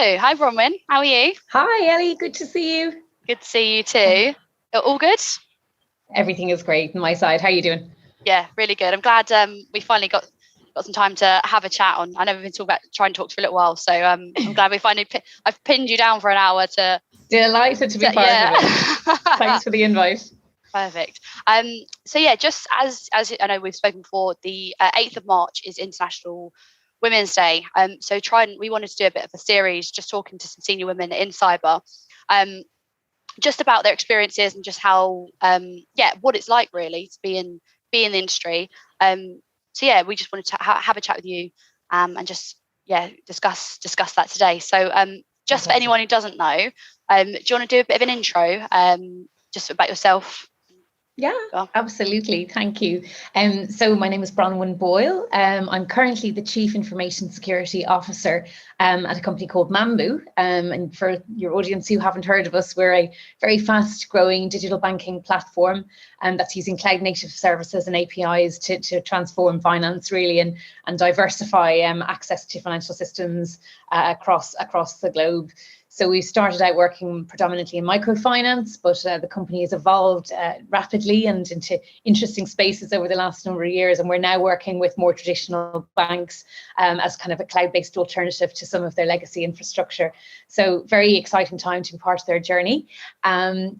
Hi Bronwyn, how are you? Hi Ellie, good to see you. Good to see you too. All good? Everything is great on my side. How are you doing? Yeah, really good. I'm glad we finally got some time to have a chat on. I know we've been talking about Trident Talks for a little while, so I'm glad we finally I've pinned you down for an hour to. Delighted to be part of it. Thanks for the invite. Perfect. So yeah, just as I know we've spoken before, the 8th of March is International Women's Day. So Trident, we wanted to do a bit of a series just talking to some senior women in cyber, just about their experiences and just how what it's like really to be in the industry. So yeah, we just wanted to have a chat with you and just discuss that today. So just for anyone who doesn't know, do you want to do a bit of an intro just about yourself? Yeah, absolutely. Thank you. So my name is Bronwyn Boyle. I'm currently the Chief Information Security Officer at a company called Mambu. And for your audience who haven't heard of us, we're a very fast growing digital banking platform that's using cloud native services and APIs to transform finance really and diversify access to financial systems across the globe. So we started out working predominantly in microfinance, but the company has evolved rapidly and into interesting spaces over the last number of years. And we're now working with more traditional banks as kind of a cloud-based alternative to some of their legacy infrastructure. So very exciting time to be part of their journey. And,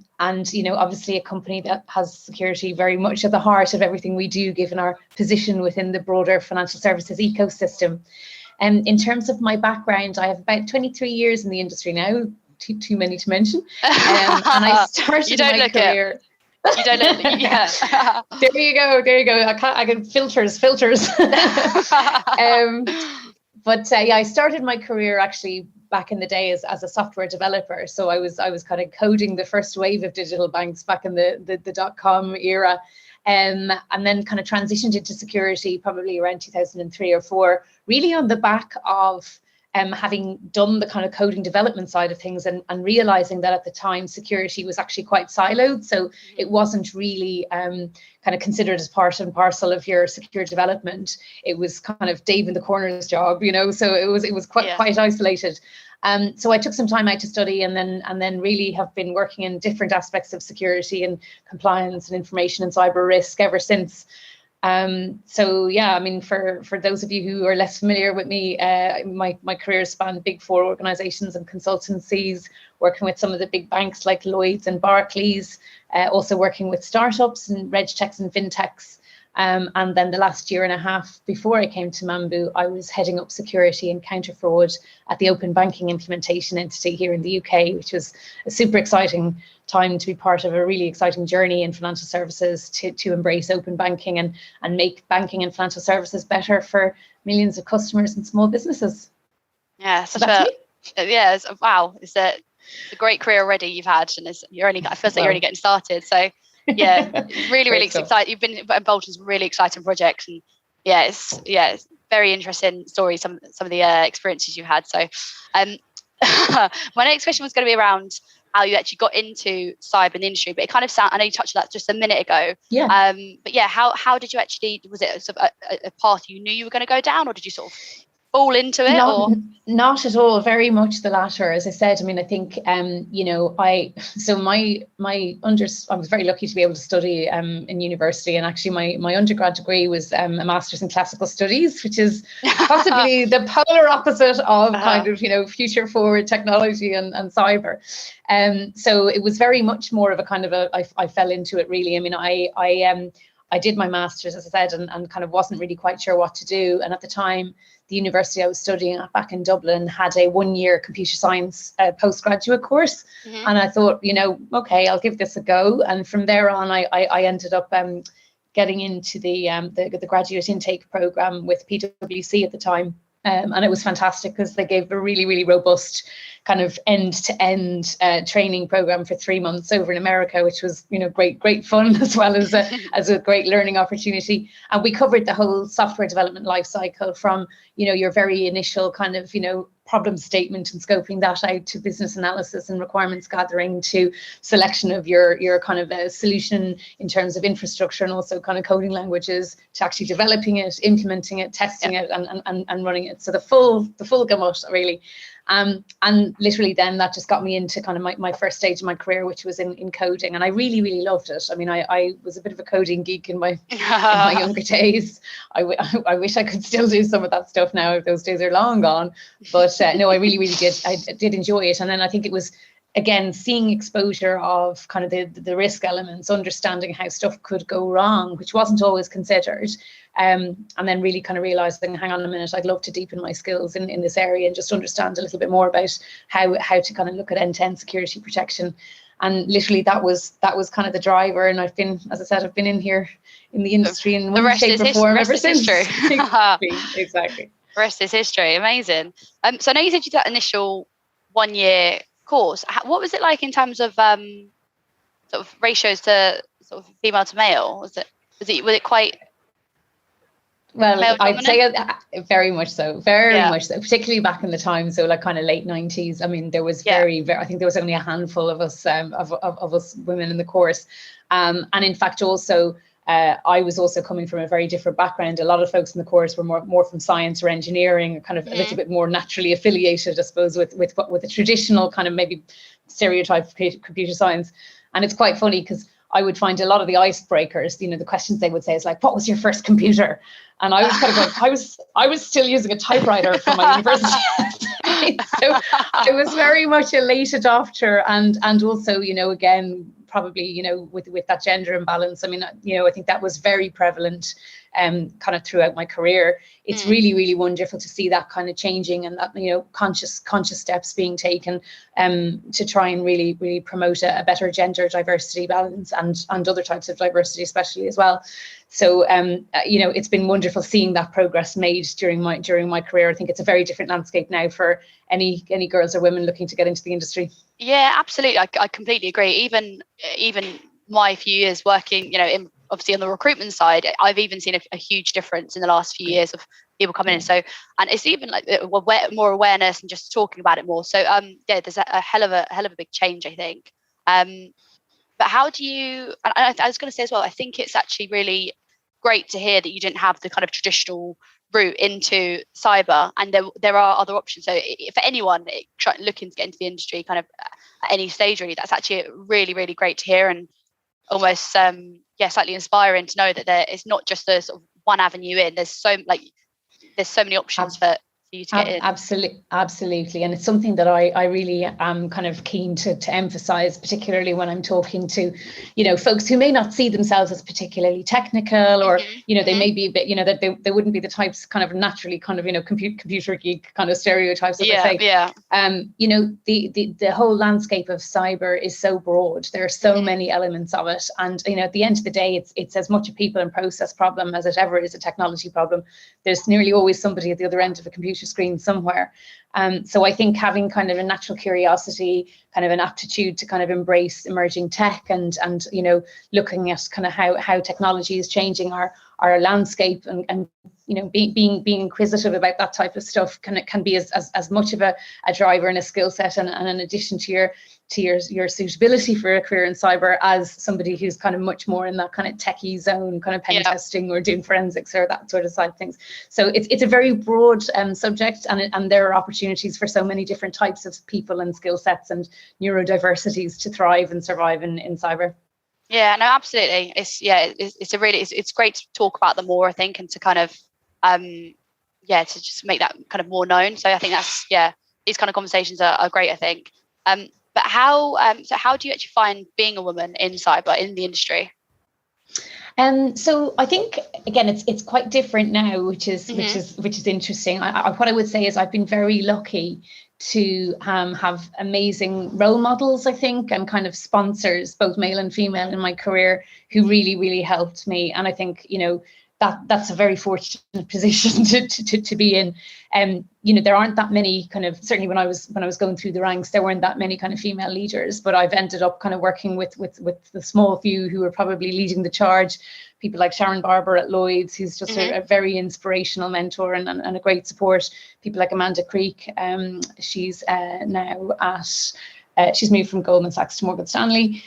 you know, obviously a company that has security very much at the heart of everything we do, given our position within the broader financial services ecosystem. In terms of my background, I have about 23 years in the industry now, too many to mention. And I started my career. You don't look it. Yeah. There you go. I can filters. But I started my career actually back in the day as a software developer. So I was kind of coding the first wave of digital banks back in the .com era. And then kind of transitioned into security probably around 2003 or 4, really on the back of having done the kind of coding development side of things and realizing that at the time security was actually quite siloed. So it wasn't really kind of considered as part and parcel of your security development. It was kind of Dave in the corner's job, you know, so it was quite isolated. So I took some time out to study and then really have been working in different aspects of security and compliance and information and cyber risk ever since. So yeah, I mean, for those of you who are less familiar with me, my career spanned big 4 organizations and consultancies, working with some of the big banks like Lloyds and Barclays, also working with startups and regtechs and fintechs. And then the last year and a half before I came to Mambu, I was heading up security and counter fraud at the open banking implementation entity here in the UK, which was a super exciting time to be part of a really exciting journey in financial services to embrace open banking and make banking and financial services better for millions of customers and small businesses. Yeah, wow. It's a great career already you've had, and I feel like you're only getting started. So yeah, really exciting. You've been involved in some really exciting projects, and it's very interesting stories. Some of the experiences you had. So, my next question was going to be around how you actually got into cyber in the industry, but it kind of I know you touched on that just a minute ago. Yeah. But yeah, how did you actually? Was it sort of a path you knew you were going to go down, or did you sort of fall into it? Not at all. Very much the latter. As I said, I mean, I think you know, I was very lucky to be able to study in university, and actually my undergrad degree was a master's in classical studies, which is possibly the polar opposite of kind of, you know, future forward technology and cyber. So it was very much more of a kind of I fell into it really. I mean, I did my master's, as I said, and kind of wasn't really quite sure what to do. And at the time, the university I was studying at back in Dublin had a 1-year computer science postgraduate course. Mm-hmm. And I thought, you know, okay, I'll give this a go. And from there on, I ended up getting into the graduate intake program with PwC at the time. And it was fantastic because they gave a really robust kind of end-to-end training program for 3 months over in America, which was, you know, great fun as well as a great learning opportunity. And we covered the whole software development life cycle from, you know, your very initial kind of, you know, problem statement and scoping that out to business analysis and requirements gathering to selection of your kind of a solution in terms of infrastructure and also kind of coding languages to actually developing it, implementing it, testing it and running it. So the full gamut really. And literally then that just got me into kind of my first stage of my career, which was in coding. And I really, really loved it. I mean, I was a bit of a coding geek in my younger days. I wish I could still do some of that stuff now. Those days are long gone. But no, I really, really did. I did enjoy it. And then I think it was, again, seeing exposure of kind of the risk elements, understanding how stuff could go wrong, which wasn't always considered. And then really kind of realizing, hang on a minute, I'd love to deepen my skills in this area and just understand a little bit more about how to kind of look at end-to-end security protection. And literally that was kind of the driver. And I've been, as I said, I've been in here in the industry in one shape or form ever since. Exactly. The rest is history. Amazing. So I know you said you did that initial 1 year course. What was it like in terms of sort of ratios to sort of female to male? Was it quite? Well, I'd say very much so, very much so, particularly back in the time. So like kind of late 90s. I mean, there was very, I think there was only a handful of us, of us women in the course. And in fact, also, I was also coming from a very different background. A lot of folks in the course were more from science or engineering, kind of a little bit more naturally affiliated, I suppose, with the traditional kind of maybe stereotype of computer science. And it's quite funny because I would find a lot of the icebreakers, you know, the questions they would say is like, what was your first computer? And I was kind of going, I was still using a typewriter from my university. So I was very much a late adopter, and also, you know, again, probably, you know, with that gender imbalance. I mean, you know, I think that was very prevalent kind of throughout my career. It's really, really wonderful to see that kind of changing, and that, you know, conscious steps being taken to try and really, really promote a better gender diversity balance and other types of diversity, especially as well. So, you know, it's been wonderful seeing that progress made during my career. I think it's a very different landscape now for any girls or women looking to get into the industry. Yeah, absolutely. I completely agree. Even my few years working, you know, obviously on the recruitment side, I've even seen a huge difference in the last few years of people coming in. So, and it's even like more awareness and just talking about it more. So, yeah, there's a hell of a big change, I think. But how do you? And I was going to say as well, I think it's actually really great to hear that you didn't have the kind of traditional route into cyber, and there are other options. So for anyone looking to get into the industry kind of at any stage, really, that's actually really, really great to hear, and almost slightly inspiring to know that it's not just a sort of one avenue in. There's so many options for you to get in. Absolutely. And it's something that I really am kind of keen to emphasize, particularly when I'm talking to, you know, folks who may not see themselves as particularly technical, or, you know, they may be a bit, you know, that they wouldn't be the types kind of naturally kind of, you know, computer geek kind of stereotypes, as I say. You know, the whole landscape of cyber is so broad. There are so many elements of it. And, you know, at the end of the day, it's as much a people and process problem as it ever is a technology problem. There's nearly always somebody at the other end of a computer screen somewhere. So I think having kind of a natural curiosity, kind of an aptitude to kind of embrace emerging tech, and you know, looking at kind of how technology is changing our landscape, and you know, being inquisitive about that type of stuff can be as much of a driver and a skill set, and an addition to your suitability for a career in cyber, as somebody who's kind of much more in that kind of techie zone, kind of pen testing or doing forensics or that sort of side of things. So it's a very broad subject, and there are opportunities for so many different types of people and skill sets and neurodiversities to thrive and survive in cyber. Yeah, no, absolutely. It's great to talk about them more, I think, and to kind of to just make that kind of more known. So I think these kind of conversations are great, I think. But how do you actually find being a woman in cyber, in the industry? So I think, again, it's quite different now, which is interesting. What I would say is I've been very lucky to have amazing role models, I think, and kind of sponsors, both male and female, in my career, who really, really helped me. And I think, you know, that's a very fortunate position to be in. You know, there aren't that many kind of, certainly when I was going through the ranks, there weren't that many kind of female leaders, but I've ended up kind of working with the small few who are probably leading the charge. People like Sharon Barber at Lloyd's, who's just a very inspirational mentor and a great support. People like Amanda Creek, she's now at she's moved from Goldman Sachs to Morgan Stanley.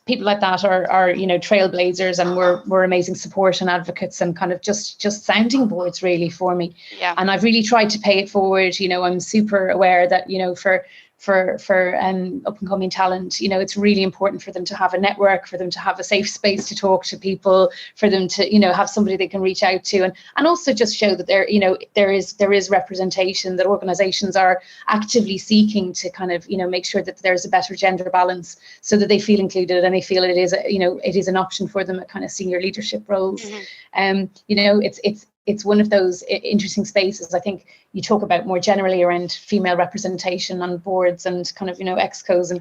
People like that are trailblazers, and we're amazing support and advocates, and kind of just sounding boards really for me. Yeah. And I've really tried to pay it forward. I'm super aware that for up and coming talent, it's really important for them to have a network, for them to have a safe space to talk to people, for them to have somebody they can reach out to, and also just show that there is representation, that organizations are actively seeking to kind of make sure that there's a better gender balance, so that they feel included and they feel it is an option for them at kind of senior leadership roles. It's one of those interesting spaces. I think you talk about more generally around female representation on boards and kind of excos,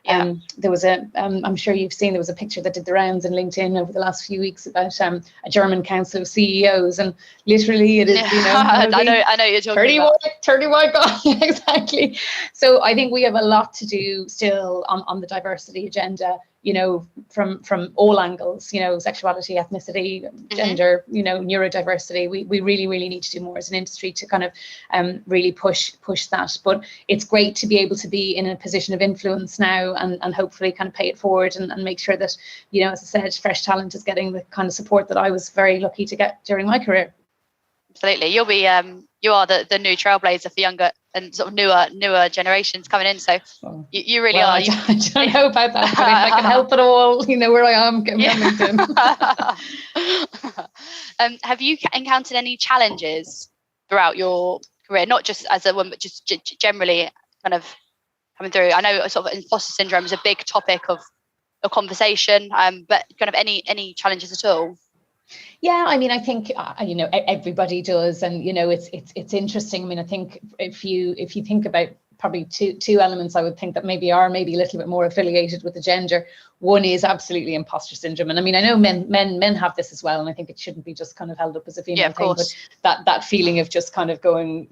and there was I'm sure you've seen, there was a picture that did the rounds in LinkedIn over the last few weeks about a German council of CEOs, and literally it is I know you're talking about 30 white guys. Exactly. So I think we have a lot to do still on the diversity agenda, from all angles, sexuality, ethnicity, gender, neurodiversity. We really need to do more as an industry to kind of really push that. But it's great to be able to be in a position of influence now, and hopefully kind of pay it forward and make sure that, as I said, fresh talent is getting the kind of support that I was very lucky to get during my career. Absolutely. You are the new trailblazer for younger and sort of newer generations coming in. So you really are. I don't know about that, but if I can help at all, where I am, get me on LinkedIn. Have you encountered any challenges throughout your career, not just as a woman, but just generally kind of coming through? I know sort of imposter syndrome is a big topic of a conversation, but kind of any challenges at all? Yeah, I mean, I think everybody does, and it's interesting. I mean, I think if you think about probably two elements, I would think that maybe a little bit more affiliated with the gender. One is absolutely imposter syndrome, and I mean, I know men have this as well, and I think it shouldn't be just kind of held up as a female thing, but that feeling of just kind of going,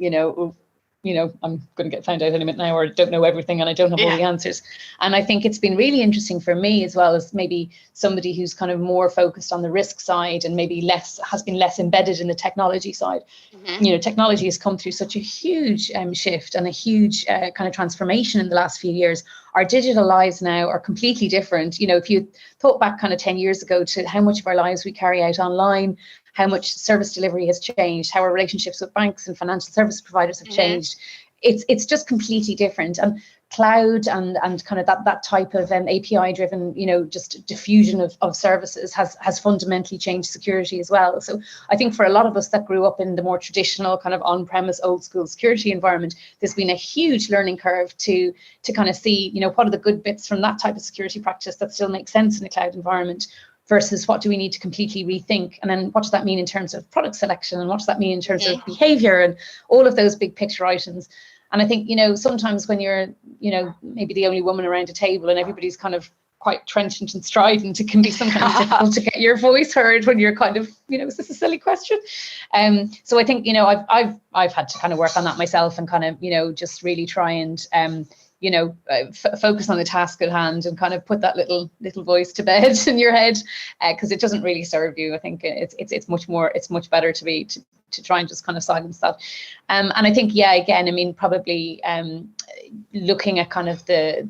I'm going to get found out any minute now, or don't know everything and I don't have all the answers. And I think it's been really interesting for me, as well as maybe somebody who's kind of more focused on the risk side and maybe has been less embedded in the technology side. Technology has come through such a huge shift and a huge kind of transformation in the last few years. Our digital lives now are completely different. If you thought back kind of 10 years ago to how much of our lives we carry out online, how much service delivery has changed, how our relationships with banks and financial service providers have changed. It's just completely different. And cloud and kind of that type of API driven, just diffusion of services has fundamentally changed security as well. So I think for a lot of us that grew up in the more traditional kind of on-premise old school security environment, there's been a huge learning curve to kind of see, what are the good bits from that type of security practice that still makes sense in a cloud environment, versus what do we need to completely rethink? And then what does that mean in terms of product selection? And what does that mean in terms of behavior and all of those big picture items? And I think, sometimes when you're, maybe the only woman around a table and everybody's kind of quite trenchant and strident, it can be sometimes difficult to get your voice heard when you're kind of, is this a silly question? So I think, I've had to kind of work on that myself and kind of, just really try and, focus on the task at hand and kind of put that little voice to bed in your head, because it doesn't really serve you. I think it's much better to try and just kind of silence that. And I think, again, I mean, probably looking at kind of a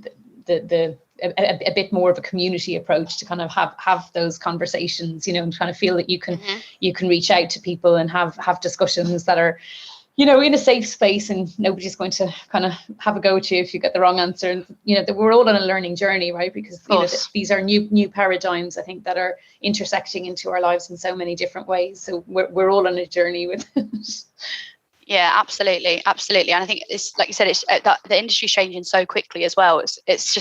bit more of a community approach to kind of have those conversations, and kind of feel that you can reach out to people and have discussions that are, in a safe space, and nobody's going to kind of have a go at you if you get the wrong answer. And, that we're all on a learning journey, right? Because these are new paradigms, I think, that are intersecting into our lives in so many different ways. So we're all on a journey with it. Yeah, absolutely. And I think it's like you said, it's that the industry's changing so quickly as well. It's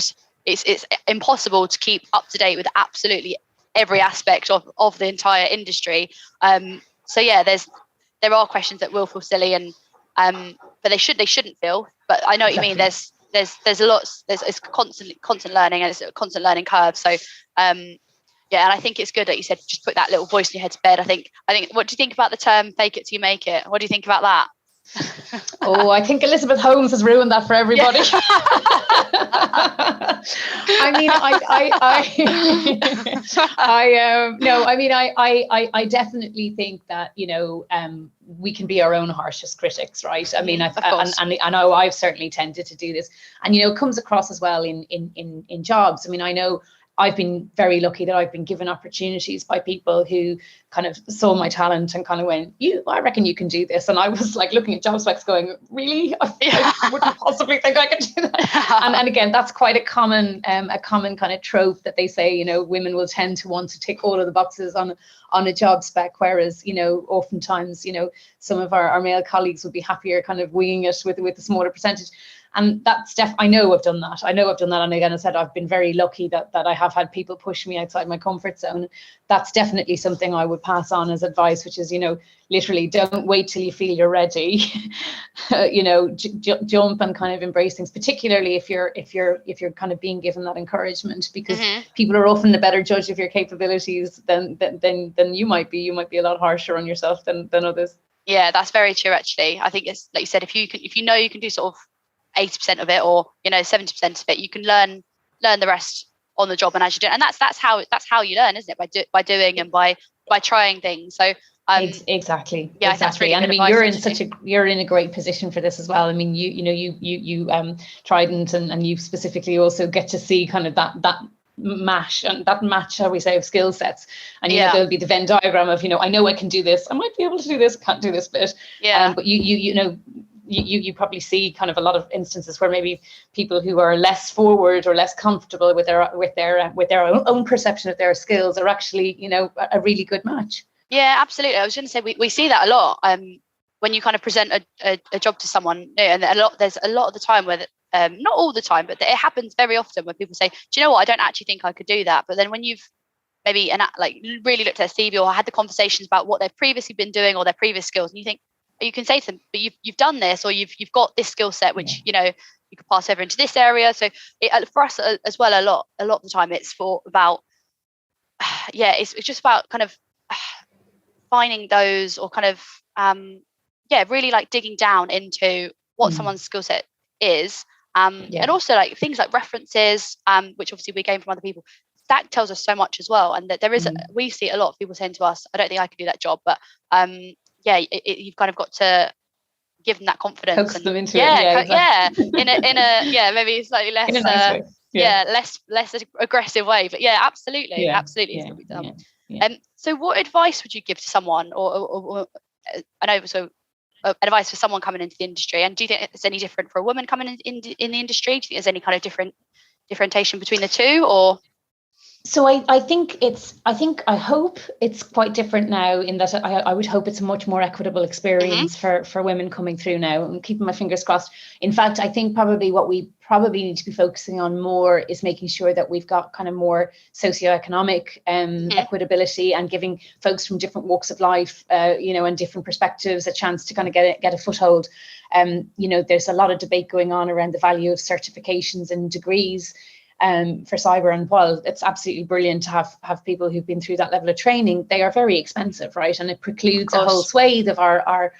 impossible to keep up to date with absolutely every aspect of the entire industry. So yeah, there are questions that will feel silly, and but they shouldn't feel. But I know what you mean. There's a lot. It's constant learning, and it's a constant learning curve. So and I think it's good that you said just put that little voice in your head to bed. I think. What do you think about the term "fake it till you make it"? What do you think about that? Oh, I think Elizabeth Holmes has ruined that for everybody. Yeah. I mean, I definitely think that, you know, we can be our own harshest critics, right? I mean, I know I've certainly tended to do this, and, you know, it comes across as well in jobs. I mean, I know I've been very lucky that I've been given opportunities by people who kind of saw my talent and kind of went, I reckon you can do this. And I was like looking at job specs going, really? I wouldn't possibly think I could do that. And again, that's quite a common kind of trope that they say, you know, women will tend to want to tick all of the boxes on a job spec, whereas, you know, oftentimes, you know, some of our male colleagues would be happier kind of winging it with a smaller percentage. And that's I know I've done that. And again, I said, I've been very lucky that I have had people push me outside my comfort zone. That's definitely something I would pass on as advice, which is, you know, literally don't wait till you feel you're ready. You know, jump and kind of embrace things, particularly if you're kind of being given that encouragement, because people are often a better judge of your capabilities than you might be. You might be a lot harsher on yourself than others. Yeah, that's very true. Actually, I think it's like you said, if you know you can do sort of 80% of it, or, you know, 70% of it, you can learn the rest on the job and as you do it. And that's how you learn, isn't it? By doing and by trying things. So exactly. Yeah, that's really and I mean, you're in a great position for this as well. I mean, you Trident and you specifically also get to see kind of that match, shall we say, of skill sets. And you know, there'll be the Venn diagram of, you know, I know I can do this, I might be able to do this, can't do this bit. But you know, you probably see kind of a lot of instances where maybe people who are less forward or less comfortable with their own perception of their skills are actually, you know, a really good match. Yeah, absolutely. I was going to say we see that a lot when you kind of present a job to someone new, and there's a lot of the time where not all the time, but it happens very often when people say, do you know what, I don't actually think I could do that. But then when you've maybe really looked at their CV or had the conversations about what they've previously been doing or their previous skills, and you think, you can say to them, but you've done this, or you've got this skill set, which you know, you could pass over into this area. So for us as well, a lot of the time it's it's just about kind of finding those, or kind of really like digging down into what someone's skill set is, and also like things like references, which obviously we gain from other people. That tells us so much as well, and that there is we see a lot of people saying to us, I don't think I can do that job, but you've kind of got to give them that confidence, coax them into it. In a maybe slightly less in a nice way. less aggressive way, but absolutely so what advice would you give to someone, or I know, so advice for someone coming into the industry, and do you think it's any different for a woman coming in the industry? Do you think there's any kind of differentiation between the two, or? So I hope it's quite different now, in that I would hope it's a much more equitable experience for women coming through now. I'm keeping my fingers crossed. In fact, I think probably what we need to be focusing on more is making sure that we've got kind of more socioeconomic equitability, and giving folks from different walks of life, you know, and different perspectives a chance to kind of get a foothold. You know, there's a lot of debate going on around the value of certifications and degrees for cyber, and while it's absolutely brilliant to have people who've been through that level of training, they are very expensive, right? And it precludes a whole swathe of our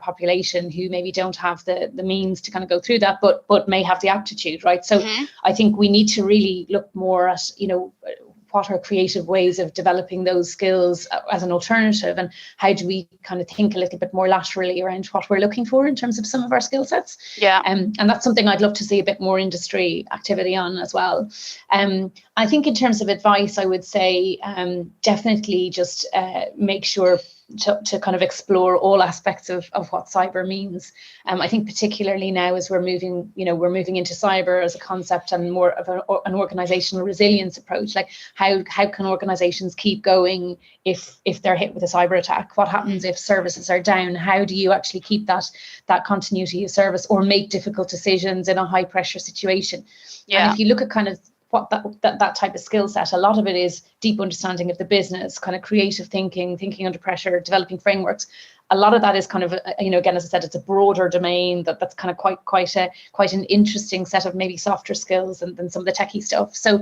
population who maybe don't have the means to kind of go through that, but may have the aptitude, right? So I think we need to really look more at, you know, what are creative ways of developing those skills as an alternative, and how do we kind of think a little bit more laterally around what we're looking for in terms of some of our skill sets. And that's something I'd love to see a bit more industry activity on as well. I think in terms of advice, I would say definitely just make sure to kind of explore all aspects of what cyber means. I think particularly now, as we're moving into cyber as a concept and more of an organizational resilience approach, like how can organizations keep going if they're hit with a cyber attack? What happens if services are down? How do you actually keep that continuity of service, or make difficult decisions in a high pressure situation? And if you look at kind of what that type of skill set, a lot of it is deep understanding of the business, kind of creative thinking under pressure, developing frameworks. a lot of that is kind of, again, as I said, it's a broader domain that's kind of quite an interesting set of maybe softer skills than some of the techie stuff. So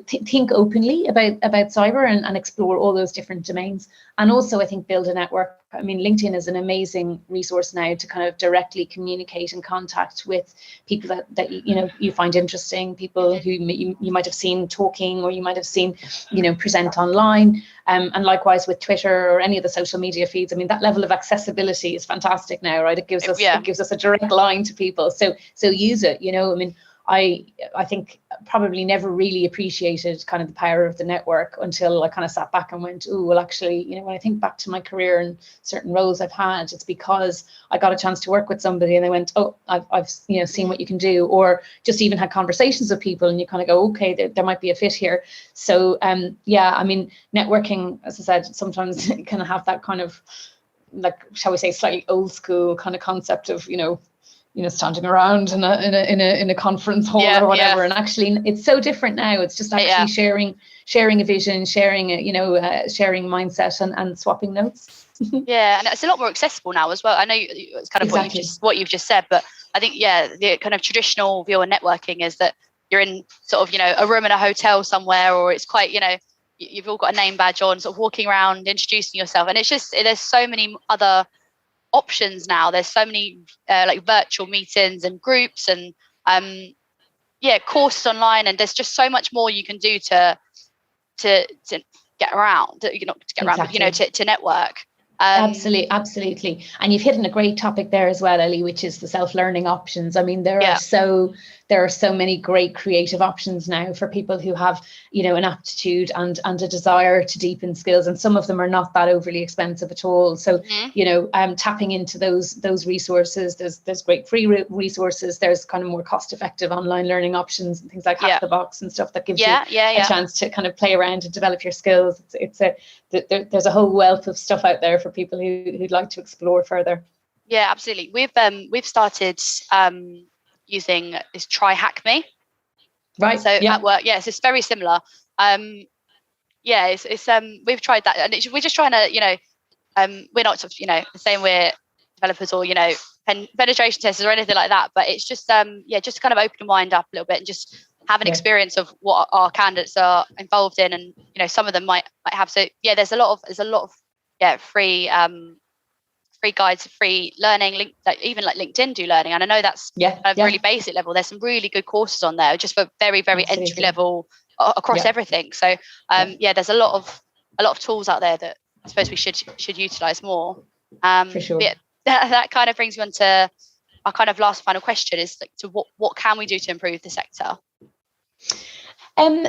think openly about cyber and explore all those different domains. And also, I think, build a network. I mean, LinkedIn is an amazing resource now to kind of directly communicate and contact with people that you find interesting, people who you might have seen talking, or you might have seen present online. And likewise with Twitter or any of the social media feeds. I mean, that level of accessibility is fantastic now, right? It gives us a direct line to people. So use it. I mean, I think probably never really appreciated kind of the power of the network until I kind of sat back and went, oh, well, actually, when I think back to my career and certain roles I've had, it's because I got a chance to work with somebody and they went, oh, I've seen what you can do, or just even had conversations with people and you kind of go, okay, there might be a fit here. So I mean, networking, as I said, sometimes it can have that kind of, like, shall we say, slightly old school kind of concept of, standing around in a conference hall or whatever. And actually, it's so different now. It's just actually sharing a vision, sharing sharing mindset, and swapping notes. Yeah, and it's a lot more accessible now as well. I know it's kind of what you've just said, but I think the kind of traditional view of networking is that you're in sort of a room in a hotel somewhere, or it's quite you've all got a name badge on, sort of walking around introducing yourself, and it's just there's so many other options now. There's so many like virtual meetings and groups and courses online, and there's just so much more you can do to get around, not to get around, but to network. Absolutely. And you've hit on a great topic there as well, Ellie, which is the self-learning options. I mean, there are so many great creative options now for people who have, an aptitude and a desire to deepen skills. And some of them are not that overly expensive at all. So, tapping into those resources, there's great free resources. There's kind of more cost-effective online learning options and things like Hack the Box and stuff that gives you a chance to kind of play around and develop your skills. There's a whole wealth of stuff out there for people who'd like to explore further. Yeah, absolutely. We've started using this Try Hack Me. Right. So at work, so it's very similar. It's we've tried that, and we're just trying to, we're not sort of, saying we're developers or penetration testers or anything like that, but it's just just kind of open your mind up a little bit and just have an experience of what our candidates are involved in, and some of them might have. So there's a lot of free guides, free learning, even like LinkedIn do learning, and I know that's a really basic level. There's some really good courses on there just for very entry level across everything. So there's a lot of tools out there that I suppose we should utilize more. For sure. That kind of brings me on to our kind of last final question, is like, to what can we do to improve the sector?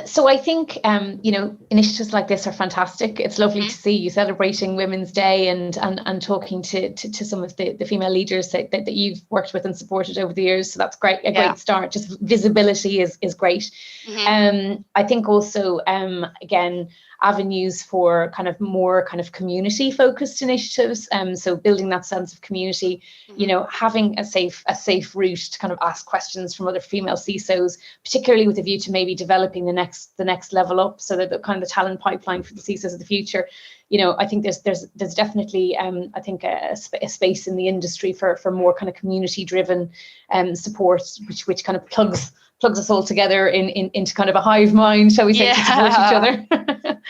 So I think, initiatives like this are fantastic. It's lovely to see you celebrating Women's Day and talking to some of the female leaders that you've worked with and supported over the years. So that's great, great start. Just visibility is great. I think also, again, avenues for kind of more kind of community focused initiatives. So building that sense of community, having a safe route to kind of ask questions from other female CISOs, particularly with a view to maybe developing the next level up, so that the kind of the talent pipeline for the CISOs of the future. I think there's definitely I think a space in the industry for more kind of community driven support, which kind of plugs us all together into kind of a hive mind, shall we say, to support each other.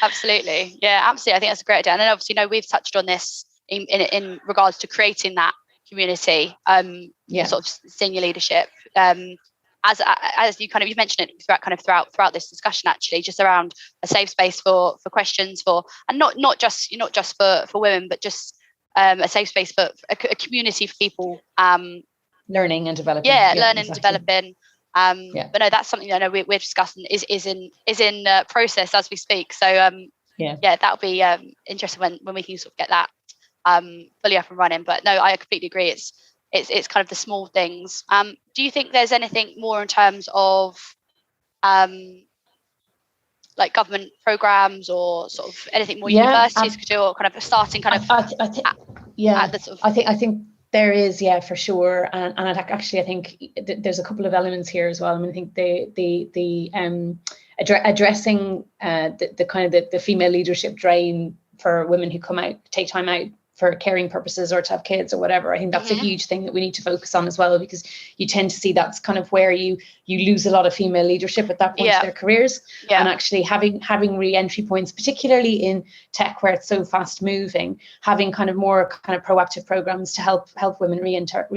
Absolutely. Yeah, absolutely. I think that's a great idea. And then obviously, we've touched on this in regards to creating that community, sort of senior leadership. As you mentioned it throughout this discussion, actually, just around a safe space for questions and not just for women, but just a safe space for a community for people learning and developing. Learning and developing. But no, that's something I know we're discussing is in process as we speak. So that'll be interesting when we can sort of get that fully up and running. But no, I completely agree. It's kind of the small things. Do you think there's anything more in terms of like government programs or sort of anything more universities could do, or kind of starting kind of I think there is, for sure, and actually I think there's a couple of elements here as well. I mean, I think the addressing the kind of the female leadership drain for women who take time out for caring purposes or to have kids or whatever. I think that's a huge thing that we need to focus on as well, because you tend to see that's kind of where you lose a lot of female leadership at that point in their careers. And actually having re-entry points, particularly in tech where it's so fast moving, having kind of more kind of proactive programs to help women re-enter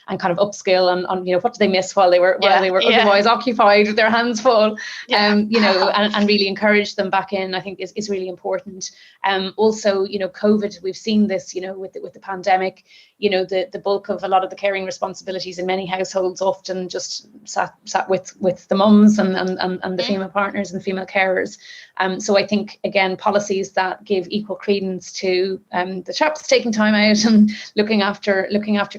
and kind of upskill on you know, what did they miss while they were otherwise occupied with their hands full, you know, and really encourage them back in, I think is really important. Also, you know, COVID, we've seen this, you know, with the pandemic, you know, the bulk of a lot of the caring responsibilities in many households often just sat with the mums and the female partners and female carers. So I think, again, policies that give equal credence to the chaps taking time out and looking after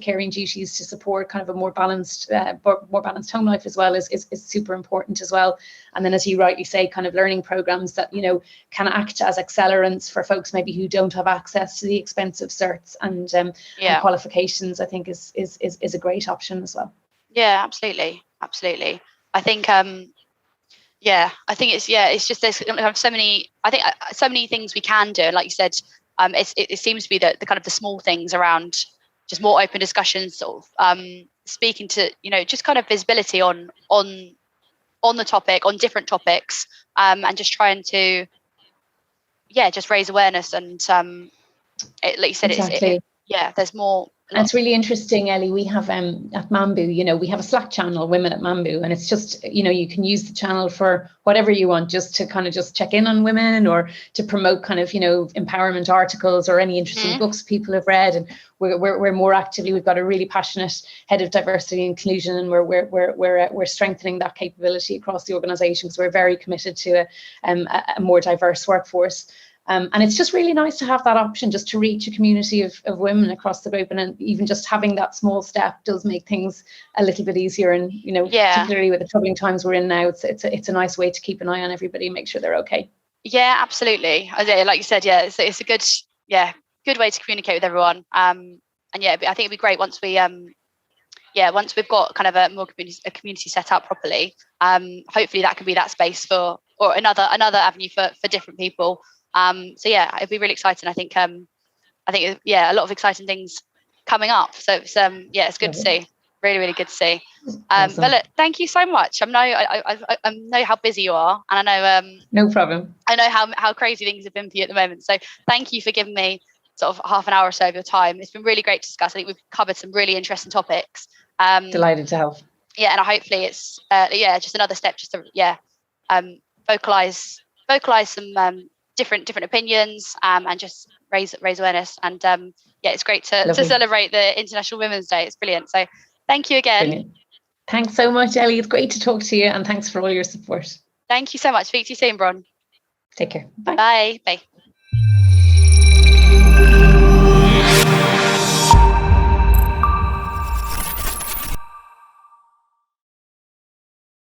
caring duties to support kind of a more balanced home life as well is super important as well. And then, as you rightly say, kind of learning programs that, you know, can act as accelerants for folks maybe who don't have access to the expensive certs and qualifications, I think is a great option as well. Yeah, absolutely. I think it's just there's so many things we can do, and like you said, it seems to be the kind of the small things around just more open discussions, sort of speaking to, you know, just kind of visibility on the topic, on different topics, and just trying to just raise awareness and like you said, exactly. There's more. And it's really interesting, Ellie. We have at Mambu, you know, we have a Slack channel, Women at Mambu, and it's just, you know, you can use the channel for whatever you want, just to kind of just check in on women or to promote kind of, you know, empowerment articles or any interesting books people have read. And we're more actively, we've got a really passionate head of diversity and inclusion, and we're strengthening that capability across the organisation, because we're very committed to a more diverse workforce. And it's just really nice to have that option, just to reach a community of women across the group. And even just having that small step does make things a little bit easier. And, you know, particularly with the troubling times we're in now, it's a nice way to keep an eye on everybody and make sure they're okay. Yeah, absolutely. Like you said, it's a good way to communicate with everyone. And I think it'd be great once we once we've got kind of a community set up properly. Hopefully that can be that space or another avenue for different people. It'd be really exciting. I think a lot of exciting things coming up. So it's good to see. Really, really good to see. Awesome. But look, thank you so much. I know how busy you are, and I know no problem. I know how crazy things have been for you at the moment. So thank you for giving me sort of half an hour or so of your time. It's been really great to discuss. I think we've covered some really interesting topics. Delighted to help. Yeah, and hopefully it's just another step just to vocalize some different opinions, and just raise awareness. And it's great to celebrate the International Women's Day. It's brilliant. So thank you again. Brilliant. Thanks so much, Ellie. It's great to talk to you, and thanks for all your support. Thank you so much. Speak to you soon, Bron. Take care. Bye. Bye.